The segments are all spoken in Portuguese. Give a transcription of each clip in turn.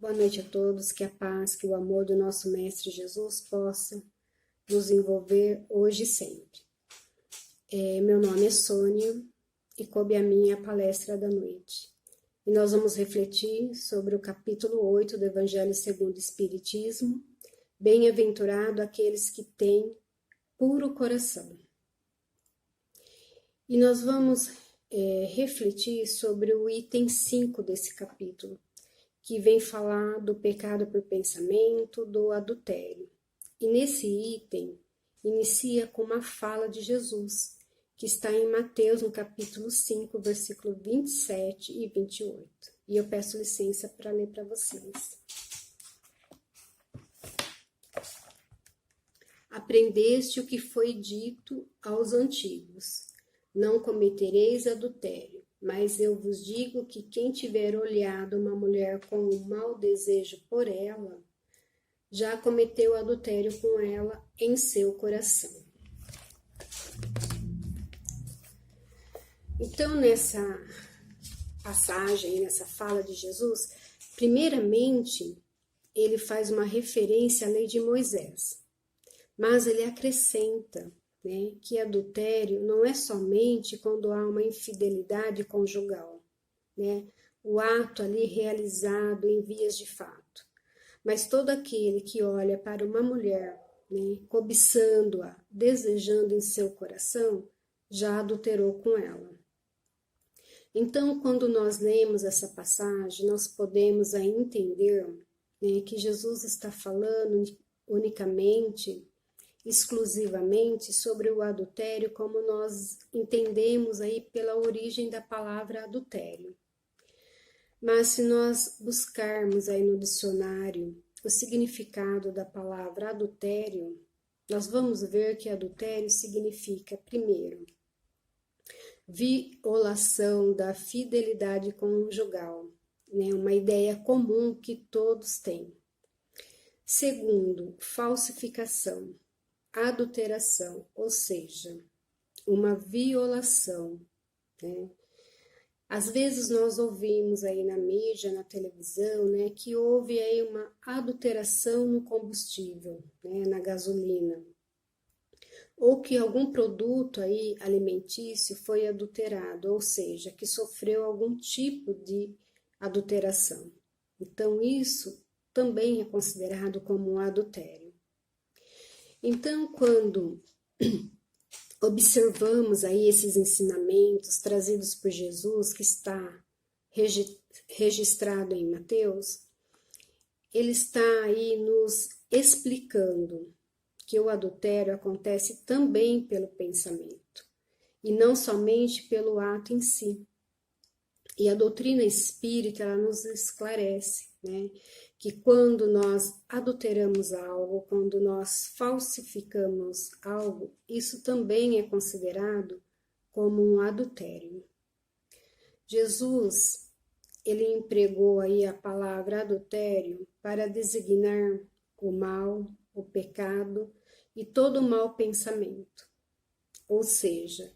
Boa noite a todos, que a paz, que o amor do nosso Mestre Jesus possa nos envolver hoje e sempre. Meu nome é Sônia e coube a minha palestra da noite. E nós vamos refletir sobre o capítulo 8 do Evangelho segundo o Espiritismo, bem-aventurado aqueles que têm puro coração. E nós vamos refletir sobre o item 5 desse capítulo, que vem falar do pecado por pensamento, do adultério. E nesse item, inicia com uma fala de Jesus, que está em Mateus, no capítulo 5, versículo 27 e 28. E eu peço licença para ler para vocês. Aprendeste o que foi dito aos antigos: não cometereis adultério. Mas eu vos digo que quem tiver olhado uma mulher com um mau desejo por ela, já cometeu adultério com ela em seu coração. Então, nessa passagem, nessa fala de Jesus, primeiramente, ele faz uma referência à lei de Moisés, mas ele acrescenta, que adultério não é somente quando há uma infidelidade conjugal, o ato ali realizado em vias de fato, mas todo aquele que olha para uma mulher, cobiçando-a, desejando em seu coração, já adulterou com ela. Então, quando nós lemos essa passagem, nós podemos aí entender que Jesus está falando unicamente, exclusivamente sobre o adultério, como nós entendemos aí pela origem da palavra adultério. Mas se nós buscarmos aí no dicionário o significado da palavra adultério, nós vamos ver que adultério significa, primeiro, violação da fidelidade conjugal, uma ideia comum que todos têm. Segundo, falsificação, adulteração, ou seja, uma violação. Às vezes nós ouvimos aí na mídia, na televisão, que houve aí uma adulteração no combustível, na gasolina, ou que algum produto aí alimentício foi adulterado, ou seja, que sofreu algum tipo de adulteração. Então isso também é considerado como um adultério. Então, quando observamos aí esses ensinamentos trazidos por Jesus, que está registrado em Mateus, ele está aí nos explicando que o adultério acontece também pelo pensamento, e não somente pelo ato em si. E a doutrina espírita, ela nos esclarece, que quando nós adulteramos algo, quando nós falsificamos algo, isso também é considerado como um adultério. Jesus, ele empregou aí a palavra adultério para designar o mal, o pecado e todo o mau pensamento. Ou seja,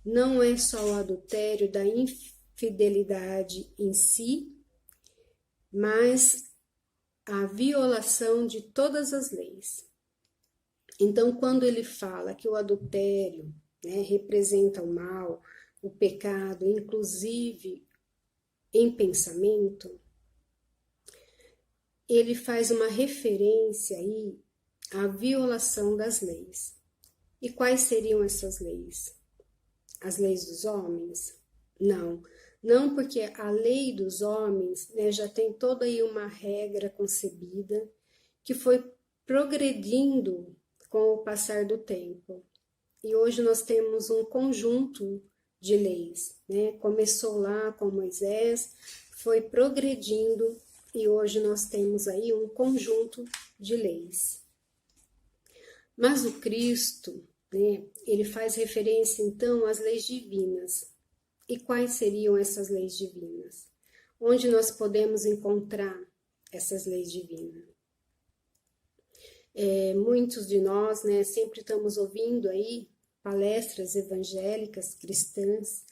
não é só o adultério da infidelidade em si, mas a violação de todas as leis. Então, quando ele fala que o adultério representa o mal, o pecado, inclusive em pensamento, ele faz uma referência aí à violação das leis. E quais seriam essas leis? As leis dos homens? Não, porque a lei dos homens já tem toda aí uma regra concebida que foi progredindo com o passar do tempo. E hoje nós temos um conjunto de leis. Começou lá com Moisés, foi progredindo e hoje nós temos aí um conjunto de leis. Mas o Cristo, ele faz referência então às leis divinas. E quais seriam essas leis divinas? Onde nós podemos encontrar essas leis divinas? Muitos de nós, sempre estamos ouvindo aí palestras evangélicas cristãs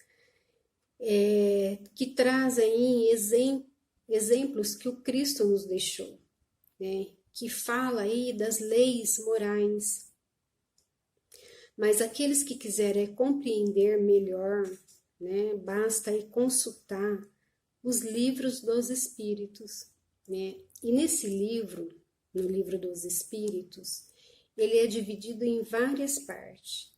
que trazem exemplos exemplos que o Cristo nos deixou, né? Que fala aí das leis morais. Mas aqueles que quiserem compreender melhor, né, basta aí consultar os livros dos Espíritos, né? E nesse livro, no livro dos Espíritos, ele é dividido em várias partes.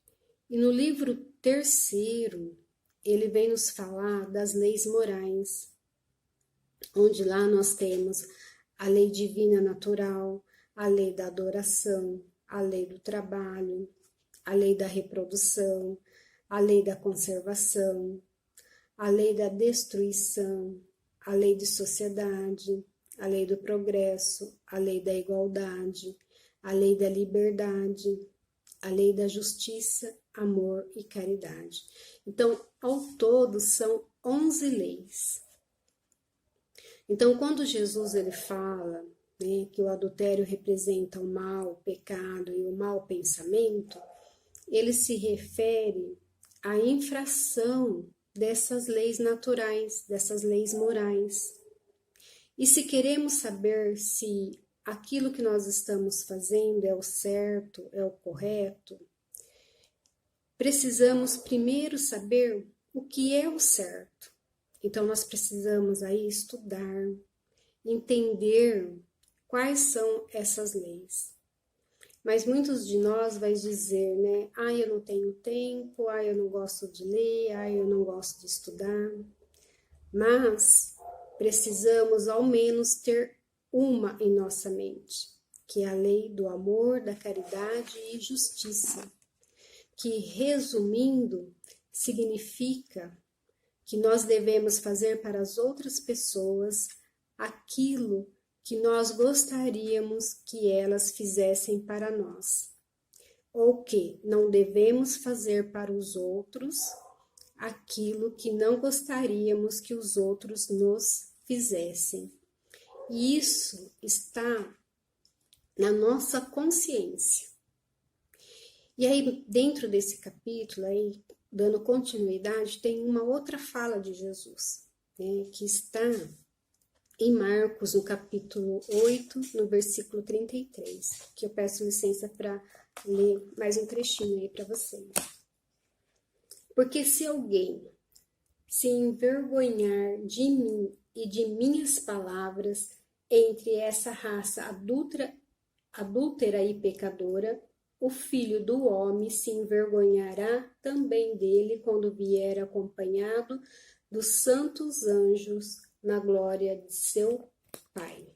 E no livro terceiro, ele vem nos falar das leis morais, onde lá nós temos a lei divina natural, a lei da adoração, a lei do trabalho, a lei da reprodução, a lei da conservação, a lei da destruição, a lei de sociedade, a lei do progresso, a lei da igualdade, a lei da liberdade, a lei da justiça, amor e caridade. Então, ao todo, são 11 leis. Então, quando Jesus ele fala, né, que o adultério representa o mal, o pecado e o mau pensamento, ele se refere à infração dessas leis naturais, dessas leis morais. E se queremos saber se aquilo que nós estamos fazendo é o certo, é o correto, precisamos primeiro saber o que é o certo. Então, nós precisamos aí estudar, entender quais são essas leis. Mas muitos de nós vai dizer, né? Eu não tenho tempo, eu não gosto de ler, eu não gosto de estudar. Mas precisamos ao menos ter uma em nossa mente, que é a lei do amor, da caridade e justiça, que, resumindo, significa que nós devemos fazer para as outras pessoas aquilo que nós gostaríamos que elas fizessem para nós, ou que não devemos fazer para os outros aquilo que não gostaríamos que os outros nos fizessem. E isso está na nossa consciência. E aí, dentro desse capítulo, aí, dando continuidade, tem uma outra fala de Jesus, né, que está em Marcos, no capítulo 8, no versículo 33, que eu peço licença para ler mais um trechinho aí para vocês. Porque se alguém se envergonhar de mim e de minhas palavras entre essa raça adúltera e pecadora, o Filho do Homem se envergonhará também dele quando vier acompanhado dos santos anjos na glória de seu Pai.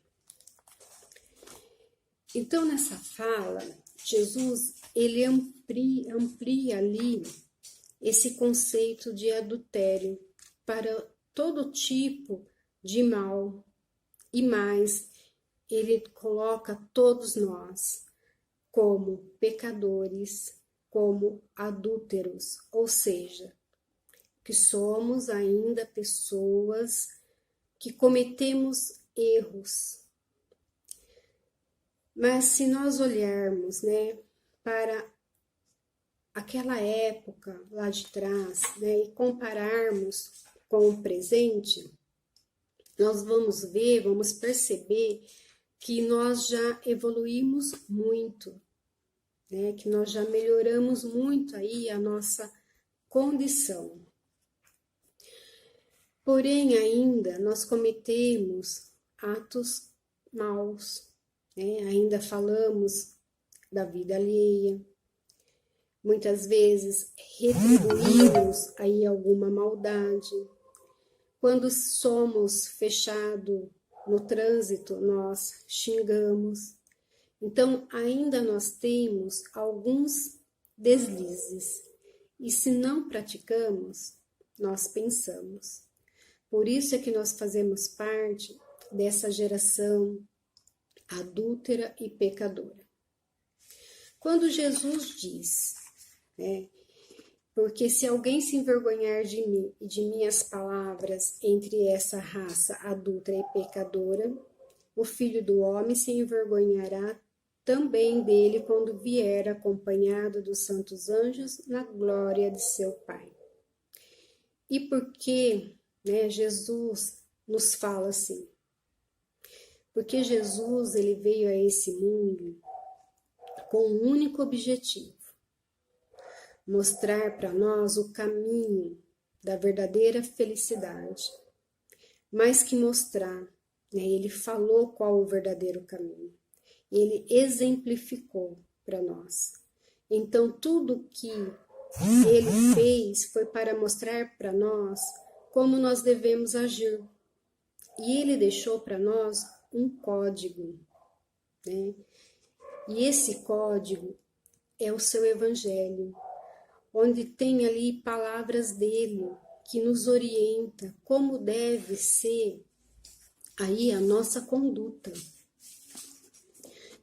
Então, nessa fala, Jesus ele amplia ali esse conceito de adultério para todo tipo de mal, e mais, ele coloca todos nós como pecadores, como adúlteros, ou seja, que somos ainda pessoas que cometemos erros. Mas se nós olharmos, né, para aquela época lá de trás, né, e compararmos com o presente, nós vamos ver, vamos perceber que nós já evoluímos muito, né, que nós já melhoramos muito aí a nossa condição. Porém, ainda nós cometemos atos maus, né? Ainda falamos da vida alheia, muitas vezes retribuímos aí alguma maldade. Quando somos fechados no trânsito, nós xingamos. Então, ainda nós temos alguns deslizes. E se não praticamos, nós pensamos. Por isso é que nós fazemos parte dessa geração adúltera e pecadora. Quando Jesus diz, né, porque se alguém se envergonhar de mim e de minhas palavras entre essa raça adúltera e pecadora, o Filho do Homem se envergonhará também dele quando vier acompanhado dos santos anjos na glória de seu Pai. E por que, né, Jesus nos fala assim? Porque Jesus, ele veio a esse mundo com um único objetivo: mostrar para nós o caminho da verdadeira felicidade. Mais que mostrar, né, ele falou qual o verdadeiro caminho. Ele exemplificou para nós. Então, tudo que ele fez foi para mostrar para nós como nós devemos agir. E ele deixou para nós um código, né? E esse código é o seu evangelho, onde tem ali palavras dele que nos orienta como deve ser aí a nossa conduta.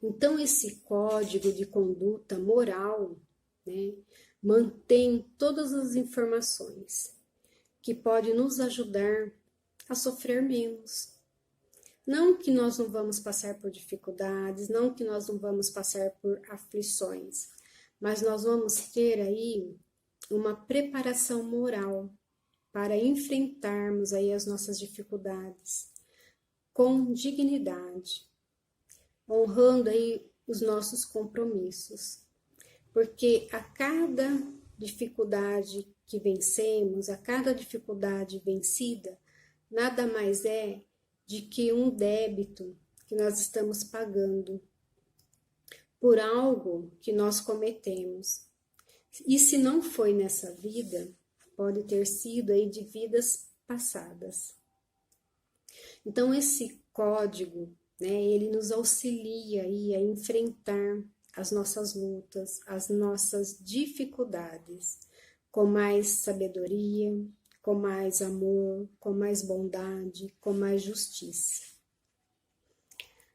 Então, esse código de conduta moral, né, mantém todas as informações que podem nos ajudar a sofrer menos. Não que nós não vamos passar por dificuldades, não que nós não vamos passar por aflições, mas nós vamos ter aí uma preparação moral para enfrentarmos aí as nossas dificuldades com dignidade, honrando aí os nossos compromissos. Porque a cada dificuldade que vencemos, a cada dificuldade vencida, nada mais é de que um débito que nós estamos pagando por algo que nós cometemos. E se não foi nessa vida, pode ter sido aí de vidas passadas. Então, esse código, né, ele nos auxilia aí a enfrentar as nossas lutas, as nossas dificuldades, com mais sabedoria, com mais amor, com mais bondade, com mais justiça.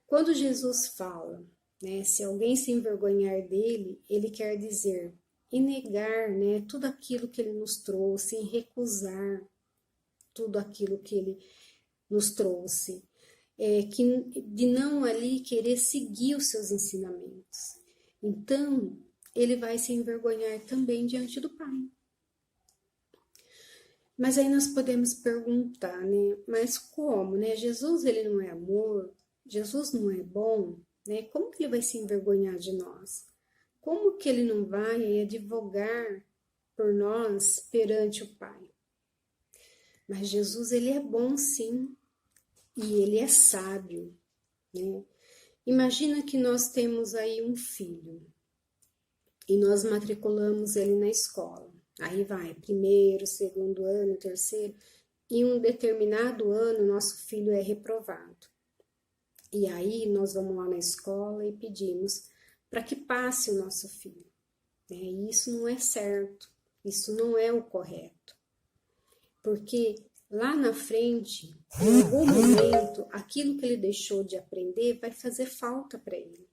Quando Jesus fala, né, se alguém se envergonhar dele, ele quer dizer em negar, né, tudo aquilo que ele nos trouxe, em recusar tudo aquilo que ele nos trouxe, de não ali querer seguir os seus ensinamentos. Então, ele vai se envergonhar também diante do Pai. Mas aí nós podemos perguntar, né? Mas como, né? Jesus, ele não é amor? Jesus não é bom? Né? Como que ele vai se envergonhar de nós? Como que ele não vai advogar por nós perante o Pai? Mas Jesus, ele é bom sim, e ele é sábio, né? Imagina que nós temos aí um filho, e nós matriculamos ele na escola. Aí vai, primeiro, segundo ano, terceiro, e um determinado ano nosso filho é reprovado. E aí nós vamos lá na escola e pedimos para que passe o nosso filho. E isso não é certo, isso não é o correto. Porque lá na frente, em algum momento, aquilo que ele deixou de aprender vai fazer falta para ele.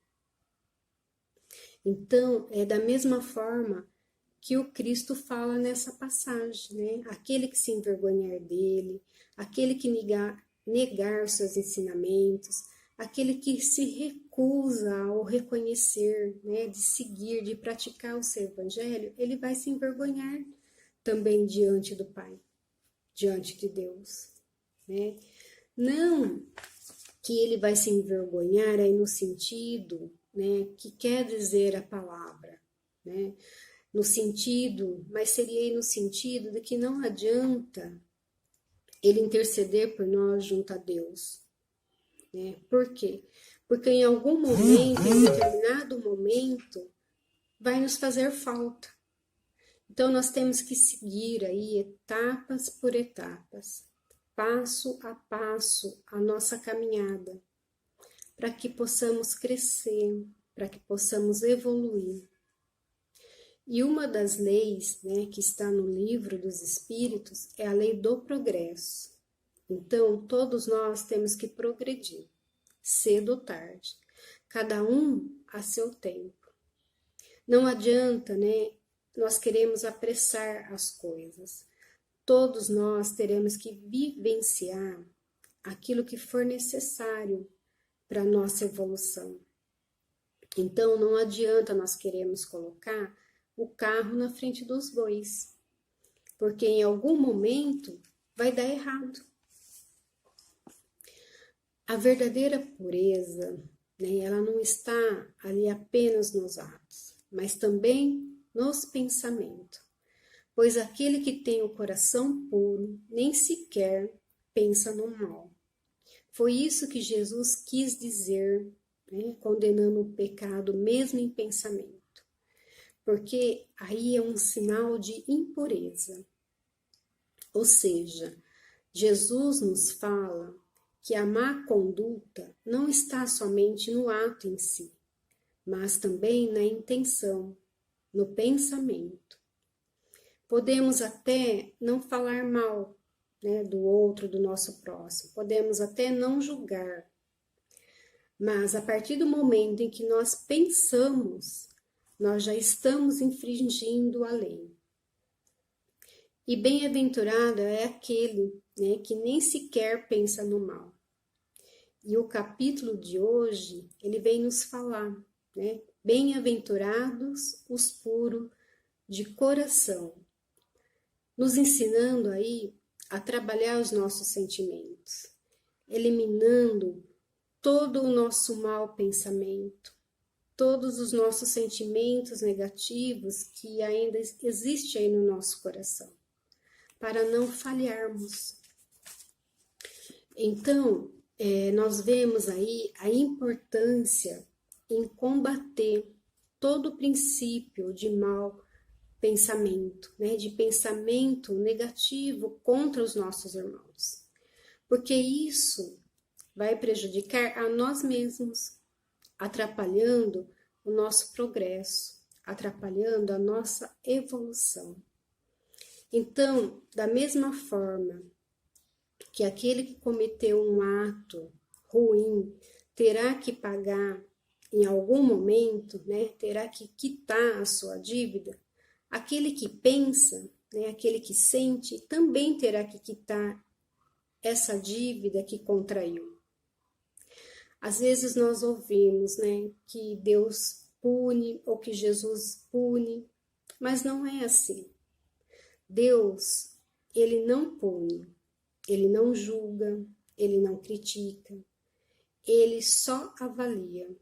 Então, é da mesma forma que o Cristo fala nessa passagem, né? Aquele que se envergonhar dele, aquele que negar os seus ensinamentos, aquele que se recusa ao reconhecer, né, de seguir, de praticar o seu evangelho, ele vai se envergonhar também diante do Pai, diante de Deus, né? Não que ele vai se envergonhar aí no sentido, né, que quer dizer a palavra, né? No sentido, mas seria aí no sentido de que não adianta ele interceder por nós junto a Deus, né? Por quê? Porque em algum momento, em determinado momento, vai nos fazer falta. Então nós temos que seguir aí etapas por etapas, passo a passo a nossa caminhada, para que possamos crescer, para que possamos evoluir. E uma das leis, né, que está no livro dos Espíritos é a lei do progresso. Então, todos nós temos que progredir, cedo ou tarde, cada um a seu tempo. Não adianta, né, nós queremos apressar as coisas. Todos nós teremos que vivenciar aquilo que for necessário para a nossa evolução. Então, não adianta nós queremos colocar o carro na frente dos bois, porque em algum momento vai dar errado. A verdadeira pureza, né, ela não está ali apenas nos atos, mas também nos pensamentos. Pois aquele que tem o coração puro nem sequer pensa no mal. Foi isso que Jesus quis dizer, né, condenando o pecado mesmo em pensamento. Porque aí é um sinal de impureza. Ou seja, Jesus nos fala que a má conduta não está somente no ato em si, mas também na intenção, no pensamento. Podemos até não falar mal, né, do outro, do nosso próximo, podemos até não julgar, mas a partir do momento em que nós pensamos, nós já estamos infringindo a lei. E bem-aventurado é aquele, né, que nem sequer pensa no mal. E o capítulo de hoje, ele vem nos falar, né? Bem-aventurados os puros de coração, nos ensinando aí a trabalhar os nossos sentimentos, eliminando todo o nosso mau pensamento, todos os nossos sentimentos negativos que ainda existem aí no nosso coração, para não falharmos. Então, nós vemos aí a importância em combater todo o princípio de mau pensamento, né, de pensamento negativo contra os nossos irmãos, porque isso vai prejudicar a nós mesmos, atrapalhando o nosso progresso, atrapalhando a nossa evolução. Então, da mesma forma que aquele que cometeu um ato ruim terá que pagar em algum momento, né, terá que quitar a sua dívida, aquele que pensa, né, aquele que sente, também terá que quitar essa dívida que contraiu. Às vezes nós ouvimos, né, que Deus pune ou que Jesus pune, mas não é assim. Deus, ele não pune, ele não julga, ele não critica, ele só avalia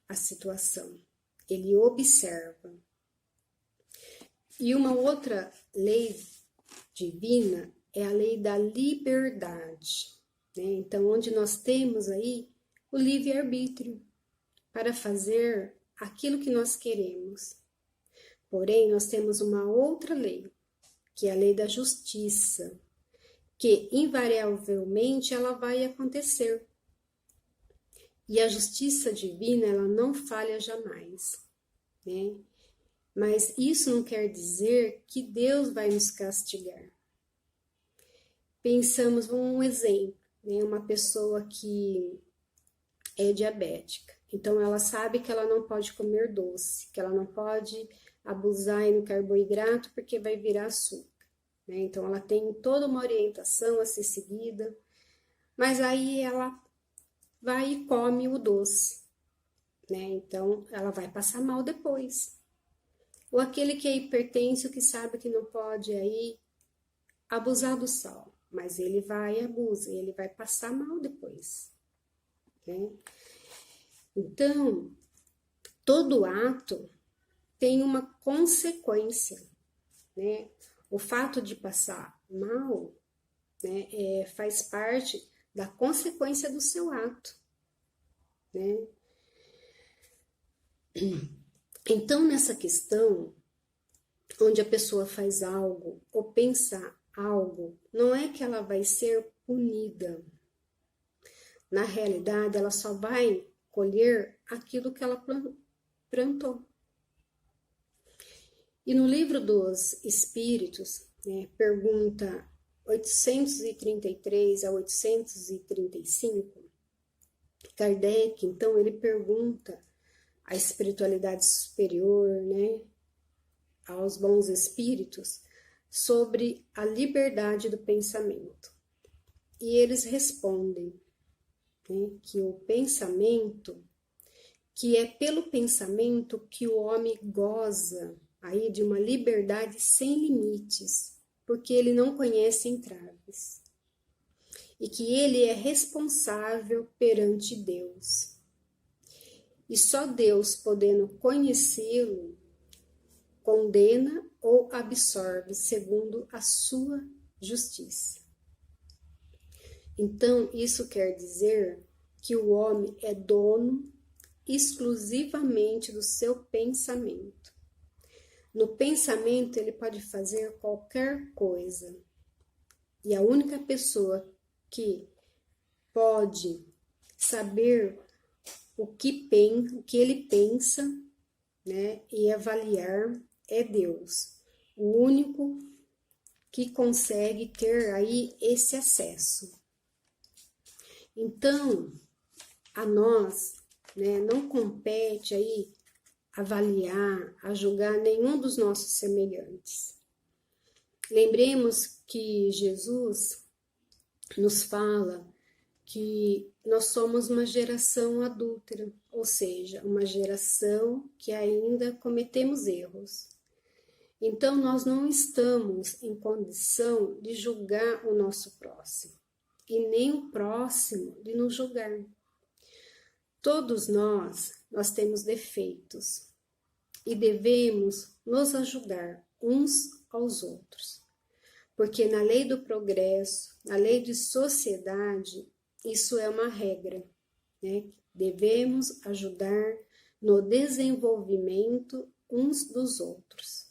a situação, ele observa. E uma outra lei divina é a lei da liberdade, né? Então, onde nós temos aí o livre-arbítrio para fazer aquilo que nós queremos. Porém, nós temos uma outra lei, que é a lei da justiça, que invariavelmente ela vai acontecer. E a justiça divina, ela não falha jamais, né? Mas isso não quer dizer que Deus vai nos castigar. Pensamos, um exemplo, né? Uma pessoa que é diabética. Então, ela sabe que ela não pode comer doce, que ela não pode abusar no carboidrato porque vai virar açúcar, né? Então, ela tem toda uma orientação a ser seguida, mas aí ela vai e come o doce, né? Então, ela vai passar mal depois. Ou aquele que é hipertenso, que sabe que não pode aí abusar do sal, mas ele vai e abusa, e ele vai passar mal depois, né? Então, todo ato tem uma consequência, né? O fato de passar mal, né, faz parte da consequência do seu ato, né? Então, nessa questão, onde a pessoa faz algo ou pensa algo, não é que ela vai ser punida. Na realidade, ela só vai colher aquilo que ela plantou. E no livro dos Espíritos, né, pergunta 833 a 835, Kardec, então, ele pergunta à espiritualidade superior, né, aos bons espíritos, sobre a liberdade do pensamento. E eles respondem, né, que o pensamento, que é pelo pensamento que o homem goza aí de uma liberdade sem limites, porque ele não conhece entraves. e que ele é responsável perante Deus. E só Deus, podendo conhecê-lo, condena ou absorve segundo a sua justiça. Então, isso quer dizer que o homem é dono exclusivamente do seu pensamento. No pensamento, ele pode fazer qualquer coisa. E a única pessoa que pode saber o que ele pensa, né, e avaliar é Deus. O único que consegue ter aí esse acesso. Então, a nós, né, não compete aí avaliar, a julgar nenhum dos nossos semelhantes. Lembremos que Jesus nos fala que nós somos uma geração adúltera, ou seja, uma geração que ainda cometemos erros. Então, nós não estamos em condição de julgar o nosso próximo, e nem o próximo de nos julgar. Todos nós temos defeitos e devemos nos ajudar uns aos outros, porque na lei do progresso, na lei de sociedade, isso é uma regra, né? Devemos ajudar no desenvolvimento uns dos outros.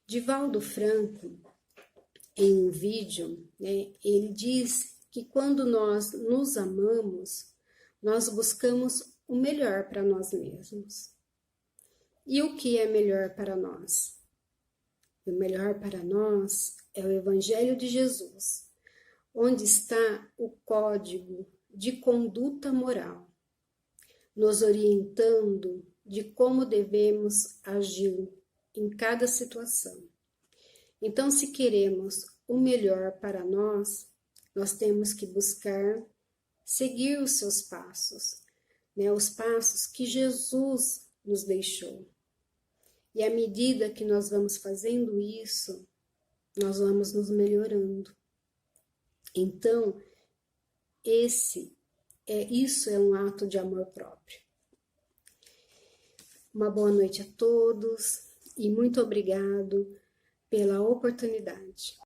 Divaldo Franco, em um vídeo, né, ele diz que quando nós nos amamos, nós buscamos o melhor para nós mesmos. E o que é melhor para nós? O melhor para nós é o Evangelho de Jesus, onde está o código de conduta moral, nos orientando de como devemos agir em cada situação. Então, se queremos o melhor para nós temos que buscar seguir os seus passos, né? Os passos que Jesus nos deixou. E à medida que nós vamos fazendo isso, nós vamos nos melhorando. Então, isso é um ato de amor próprio. Uma boa noite a todos e muito obrigado pela oportunidade.